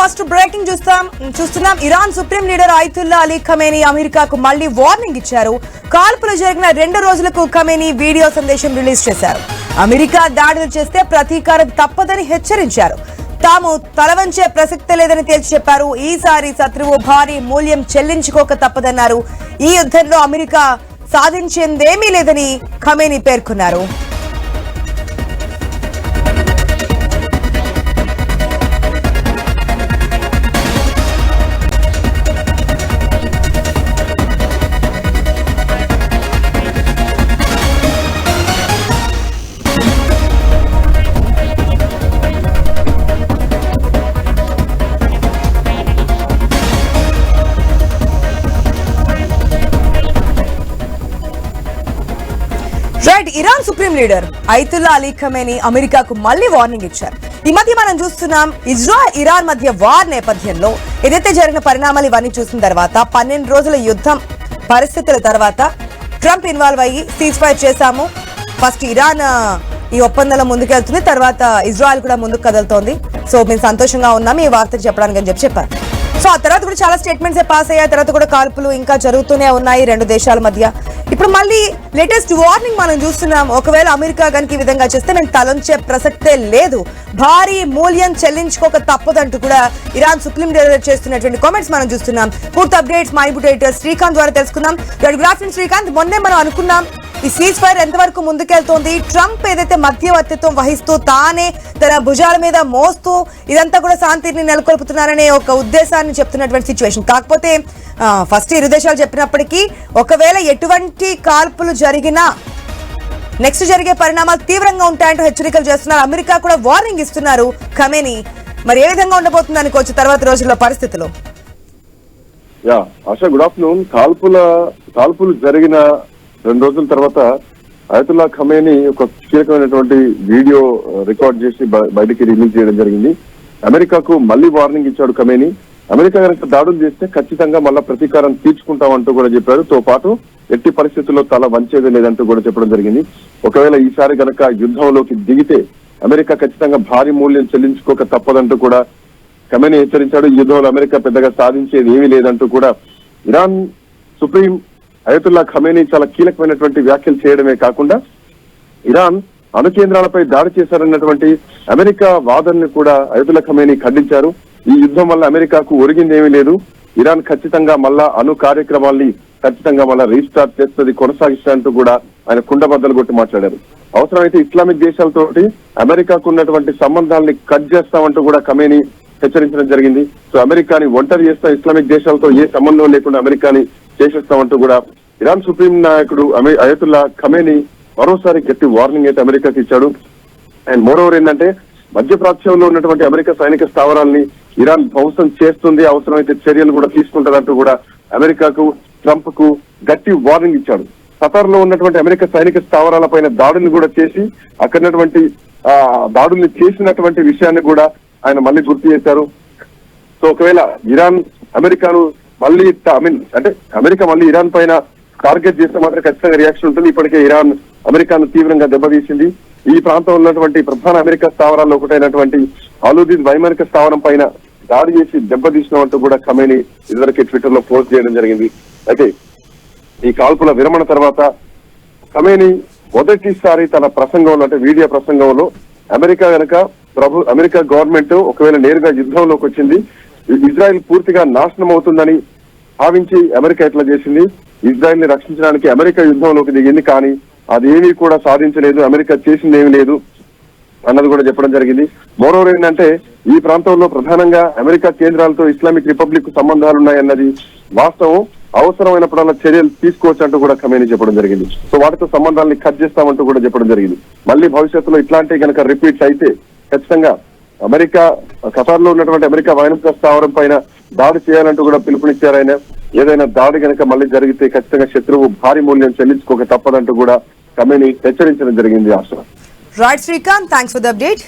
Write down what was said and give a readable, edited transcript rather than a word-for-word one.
First breaking చూస్తున్నాం. Iran supreme leader Ayatollah Ali Khamenei అమెరికాకు మళ్లీ వార్నింగ్ ఇచ్చారు. కాల్పులు జరిగిన 2 రోజులకు ఖమేనీ వీడియో సందేశం రిలీజ్ చేశారు. అమెరికా దాడులు చేస్తే ప్రతీకారం తప్పదని హెచ్చరించారు. తాము తలవంచే ప్రసక్తే లేదని తేల్చి చెప్పారు. ఈసారి శత్రువు భారీ మూల్యం చెల్లించుకోక తప్పదన్నారు. ఈ యుద్ధంలో అమెరికా సాధించేందేమీ లేదని ఖమేనీ పేర్కొన్నారు. Iran supreme leader Ayatollah Ali Khamenei అమెరికాకు మళ్లీ వార్నింగ్ ఇచ్చారు. ఈ మధ్య మనం చూస్తున్నాం ఇజ్రాయెల్ ఇరాన్ మధ్య వార్ నేపథ్యంలో ఏదైతే జరిగిన పరిణామాలు ఇవన్నీ చూసిన తర్వాత 12 రోజుల యుద్ధం పరిస్థితుల తర్వాత ట్రంప్ ఇన్వాల్వ్ అయ్యి సీజ్ ఫైర్ చేశాము. ఫస్ట్ ఇరాన్ ఈ ఒప్పందంలో ముందుకెళ్తుంది, తర్వాత ఇజ్రాయెల్ కూడా ముందుకు కదులుతోంది. సో మేము సంతోషంగా ఉన్నాం ఈ వార్తలు చెప్పడానికి అని చెప్పారు. సో ఆ తర్వాత కూడా చాలా స్టేట్మెంట్స్ పాస్ అయ్యాయి. తర్వాత కూడా కాల్పులు ఇంకా జరుగుతూనే ఉన్నాయి 2 దేశాల మధ్య. ఇప్పుడు మళ్ళీ లేటెస్ట్ వార్నింగ్ మనం చూస్తున్నాం. ఒకవేళ అమెరికా కనుక ఈ విధంగా చేస్తే మేము తలంచే ప్రసక్తే లేదు, భారీ మూల్యం చెల్లించుకోక తప్పదంటూ కూడా ఇరాన్ సుప్రీం లీడర్ చేస్తున్నటువంటి కామెంట్స్ మనం చూస్తున్నాం. పూర్తి అప్డేట్స్ మా ఎడిటర్ శ్రీకాంత్ ద్వారా తెలుసుకుందాం. Good afternoon Srikanth. మొన్నే మనం అనుకున్నాం ఈ సీజ్ ఫైర్ ఎంతవరకు ముందుకెళ్తోంది, ట్రంప్ ఏదైతే మధ్యవర్తిత్వం వహిస్తూ తానే తన భుజాల మీద మోస్తూ ఇదంతా కూడా శాంతిని నెలకొల్పుతున్నారనే ఒక ఉద్దేశాన్ని చెప్తున్నటువంటి సిచ్యువేషన్. కాకపోతే ఫస్ట్ ఇరు దేశాలు చెప్పినప్పటికీ ఒకవేళ ఎటువంటి కాల్పులు జరిగినా నెక్స్ట్ జరిగే పరిణామాలు తీవ్రంగా ఉంటాయంటూ హెచ్చరికలు చేస్తున్నారు. అమెరికా కూడా వార్నింగ్ ఇస్తున్నారు ఖమేనీ. మరి ఏ విధంగా ఉండబోతుంది అనుకోవచ్చు తర్వాత రోజుల్లో పరిస్థితులు? ASHA, good afternoon. కాల్పులు జరిగిన 2 రోజుల తర్వాత అయతుల్లా ఖమేనీ ఒక కీలకమైనటువంటి వీడియో రికార్డ్ చేసి బయటికి రిలీజ్ చేయడం జరిగింది. అమెరికాకు మళ్లీ వార్నింగ్ ఇచ్చాడు ఖమేనీ. అమెరికా కనుక దాడులు చేస్తే ఖచ్చితంగా మళ్ళా ప్రతీకారం తీర్చుకుంటామంటూ కూడా చెప్పారు. తో పాటు ఎట్టి పరిస్థితుల్లో తల వంచేది లేదంటూ కూడా చెప్పడం జరిగింది. ఒకవేళ ఈసారి గనక యుద్ధంలోకి దిగితే అమెరికా ఖచ్చితంగా భారీ మూల్యం చెల్లించుకోక తప్పదంటూ కూడా ఖమేనీ హెచ్చరించాడు. ఈ యుద్ధంలో అమెరికా పెద్దగా సాధించేది ఏమీ లేదంటూ కూడా ఇరాన్ సుప్రీం అయతుల్లా ఖమేనీ చాలా కీలకమైనటువంటి వ్యాఖ్యలు చేయడమే కాకుండా ఇరాన్ అణు కేంద్రాలపై దాడి చేశారన్నటువంటి అమెరికా వాదనని కూడా అయతుల్లా ఖమేనీ ఖండించారు. ఈ యుద్ధం వల్ల అమెరికాకు ఒరిగిందేమీ లేదు, ఇరాన్ ఖచ్చితంగా మళ్ళా అణు కార్యక్రమాల్ని ఖచ్చితంగా మళ్ళా రీస్టార్ట్ చేస్తుంది, కొనసాగిస్తారంటూ కూడా ఆయన కుండబద్దలు కొట్టి మాట్లాడారు. అవసరమైతే ఇస్లామిక్ దేశాలతోటి అమెరికాకు ఉన్నటువంటి సంబంధాలని కట్ చేస్తామంటూ కూడా ఖమేనీ హెచ్చరించడం జరిగింది. సో అమెరికాని ఒంటరి చేస్తా, ఇస్లామిక్ దేశాలతో ఏ సంబంధం లేకుండా అమెరికాని చేసేస్తామంటూ కూడా ఇరాన్ సుప్రీం నాయకుడు అయతుల్లా ఖమేనీ మరోసారి గట్టి వార్నింగ్ అయితే అమెరికాకి ఇచ్చాడు. అండ్ మోరోవర్ ఏంటంటే మధ్యప్రాచ్యంలో ఉన్నటువంటి అమెరికా సైనిక స్థావరాల్ని ఇరాన్ ధ్వంసం చేస్తుంది, అవసరమైతే చర్యలు కూడా తీసుకుంటారంటూ కూడా అమెరికాకు ట్రంప్ కు గట్టి వార్నింగ్ ఇచ్చాడు. ఖతార్ లో ఉన్నటువంటి అమెరికా సైనిక స్థావరాల పైన దాడుల్ని కూడా చేసి అక్కడటువంటి దాడుల్ని చేసినటువంటి విషయాన్ని కూడా ఆయన మళ్ళీ గుర్తు చేశారు. సో ఒకవేళ ఇరాన్ అమెరికాను మళ్ళీ అంటే అమెరికా మళ్ళీ ఇరాన్ పైన టార్గెట్ చేస్తే మాత్రం ఖచ్చితంగా రియాక్షన్ ఉంటుంది. ఇప్పటికే ఇరాన్ అమెరికాను తీవ్రంగా దెబ్బతీసింది. ఈ ప్రాంతంలో ఉన్నటువంటి ప్రధాన అమెరికా స్థావరాల్లో ఒకటైనటువంటి ఆలుద్దీన్ వైమానిక స్థావరం పైన దాడి చేసి దెబ్బతీసినట్టు కూడా ఖమేనీ ఇదివరకే ట్విట్టర్ లో పోస్ట్ చేయడం జరిగింది. అయితే ఈ కాల్పుల విరమణ తర్వాత ఖమేనీ మొదటిసారి తన ప్రసంగంలో అంటే వీడియో ప్రసంగంలో అమెరికా గవర్నమెంట్ ఒకవేళ నేరుగా యుద్ధంలోకి వచ్చింది, ఇజ్రాయెల్ పూర్తిగా నాశనం అవుతుందని భావించి అమెరికా ఎట్లా చేసింది, ఇజ్రాయెల్ ని రక్షించడానికి అమెరికా యుద్ధంలోకి దిగింది, కానీ అదేమీ కూడా సాధించలేదు, అమెరికా చేసింది ఏమీ లేదు అన్నది కూడా చెప్పడం జరిగింది. మోరోవర్ ఏంటంటే ఈ ప్రాంతంలో ప్రధానంగా అమెరికా కేంద్రాలతో ఇస్లామిక్ రిపబ్లిక్ సంబంధాలున్నాయన్నది వాస్తవం, అవసరమైనప్పుడల్లా చర్యలు తీసుకోవచ్చు అంటూ కూడా ఖమేనీ చెప్పడం జరిగింది. సో వాటితో సంబంధాలని కట్ చేస్తామంటూ కూడా చెప్పడం జరిగింది. మళ్ళీ భవిష్యత్తులో ఇట్లాంటి కనుక రిపీట్స్ అయితే ఖచ్చితంగా అమెరికా ఖతార్ లో ఉన్నటువంటి అమెరికా వైమానిక స్థావరం పైన దాడి చేయాలంటూ కూడా పిలుపునిచ్చారు ఆయన. ఏదైనా దాడి కనుక మళ్ళీ జరిగితే ఖచ్చితంగా శత్రువు భారీ మూల్యం చెల్లించుకోక తప్పదంటూ కూడా ఖమేనీ హెచ్చరించడం జరిగింది. ఆశ. Right Srikanth, thanks for the update.